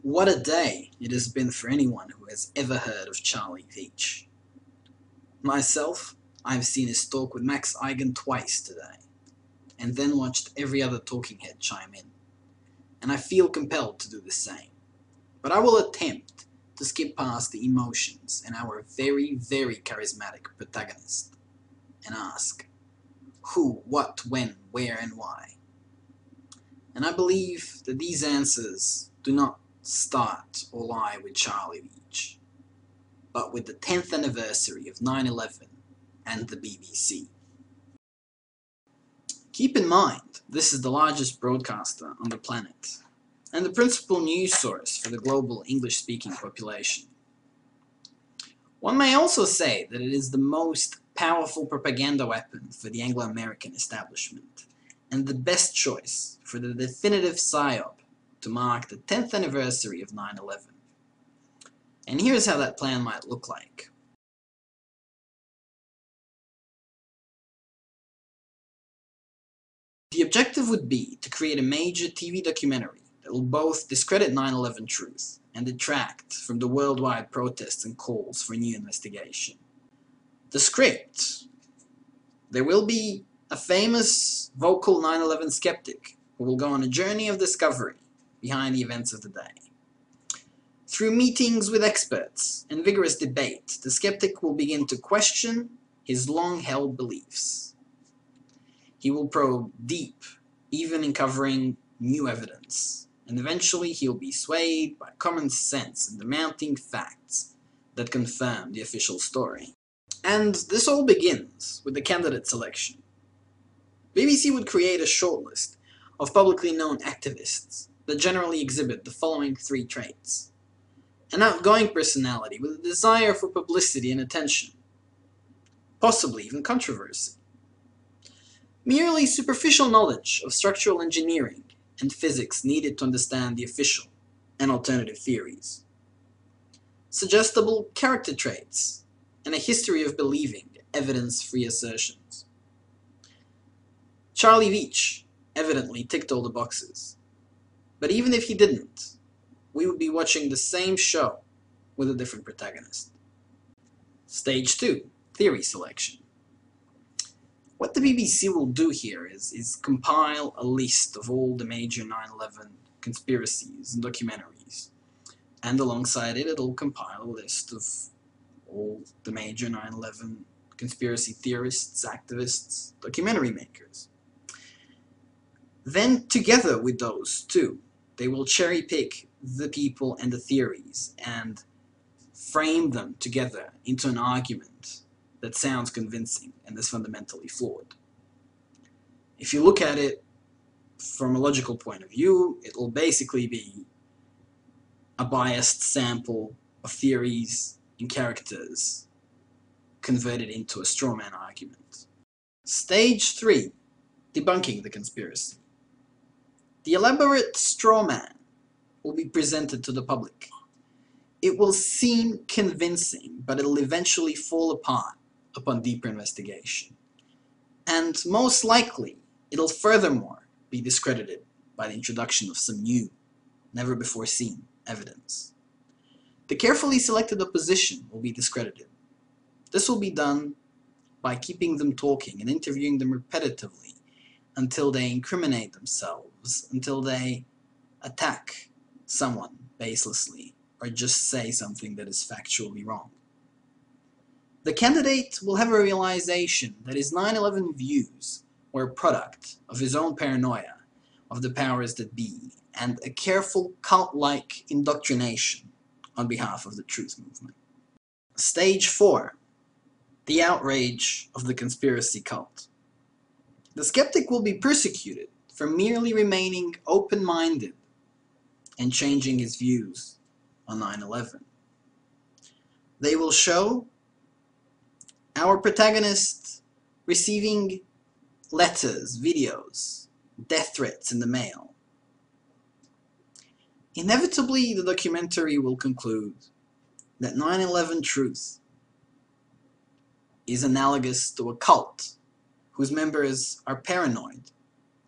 What a day it has been for anyone who has ever heard of Charlie Veitch. Myself, I have seen his talk with Max Eigen twice today, and then watched every other talking head chime in, and I feel compelled to do the same. But I will attempt to skip past the emotions and our very, very charismatic protagonist, and ask who, what, when, where, and why. And I believe that these answers do not start or lie with Charlie Veitch, but with the 10th anniversary of 9/11 and the BBC. Keep in mind, this is the largest broadcaster on the planet, and the principal news source for the global English-speaking population. One may also say that it is the most powerful propaganda weapon for the Anglo-American establishment, and the best choice for the definitive psyop to mark the 10th anniversary of 9/11. And here's how that plan might look like. The objective would be to create a major TV documentary that will both discredit 9/11 truth and detract from the worldwide protests and calls for a new investigation. The script: there will be a famous vocal 9/11 skeptic who will go on a journey of discovery behind the events of the day. Through meetings with experts and vigorous debate, the skeptic will begin to question his long-held beliefs. He will probe deep, even in covering new evidence, and eventually he'll be swayed by common sense and the mounting facts that confirm the official story. And this all begins with the candidate selection. BBC would create a shortlist of publicly known activists that generally exhibit the following three traits: an outgoing personality with a desire for publicity and attention, possibly even controversy, merely superficial knowledge of structural engineering and physics needed to understand the official and alternative theories, suggestible character traits, and a history of believing evidence-free assertions. Charlie Veitch evidently ticked all the boxes, but even if he didn't, we would be watching the same show with a different protagonist. Stage 2, theory selection. What the BBC will do here is compile a list of all the major 9/11 conspiracies and documentaries, and alongside it, it'll compile a list of all the major 9/11 conspiracy theorists, activists, documentary makers. Then, together with those two, they will cherry-pick the people and the theories and frame them together into an argument that sounds convincing and is fundamentally flawed. If you look at it from a logical point of view, it will basically be a biased sample of theories and characters converted into a straw man argument. Stage 3, debunking the conspiracy. The elaborate straw man will be presented to the public. It will seem convincing, but it'll eventually fall apart upon deeper investigation. And most likely, it'll furthermore be discredited by the introduction of some new, never-before-seen evidence. The carefully selected opposition will be discredited. This will be done by keeping them talking and interviewing them repetitively until they incriminate themselves, until they attack someone baselessly, or just say something that is factually wrong. The candidate will have a realization that his 9/11 views were a product of his own paranoia of the powers that be, and a careful cult-like indoctrination on behalf of the truth movement. Stage 4, the outrage of the conspiracy cult. The skeptic will be persecuted for merely remaining open-minded and changing his views on 9/11. They will show our protagonist receiving letters, videos, death threats in the mail. Inevitably, the documentary will conclude that 9/11 truth is analogous to a cult whose members are paranoid,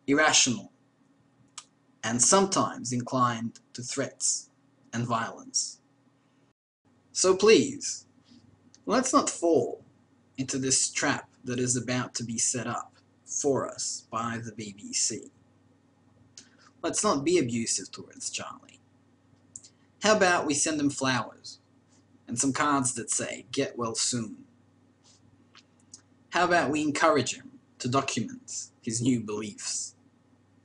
irrational, and sometimes inclined to threats and violence. So please, let's not fall into this trap that is about to be set up for us by the BBC. Let's not be abusive towards Charlie. How about we send him flowers and some cards that say, "Get well soon"? How about we encourage him to document his new beliefs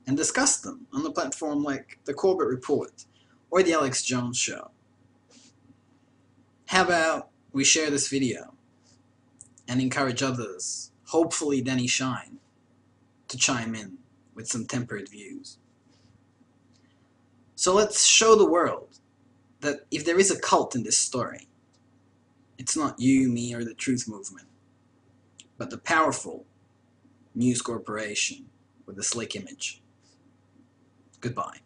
and discuss them on a platform like the Corbett Report or the Alex Jones Show? How about we share this video and encourage others, hopefully Danny Shine, to chime in with some tempered views? So let's show the world that if there is a cult in this story, it's not you, me, or the Truth Movement, but the powerful News Corporation with a slick image. Goodbye.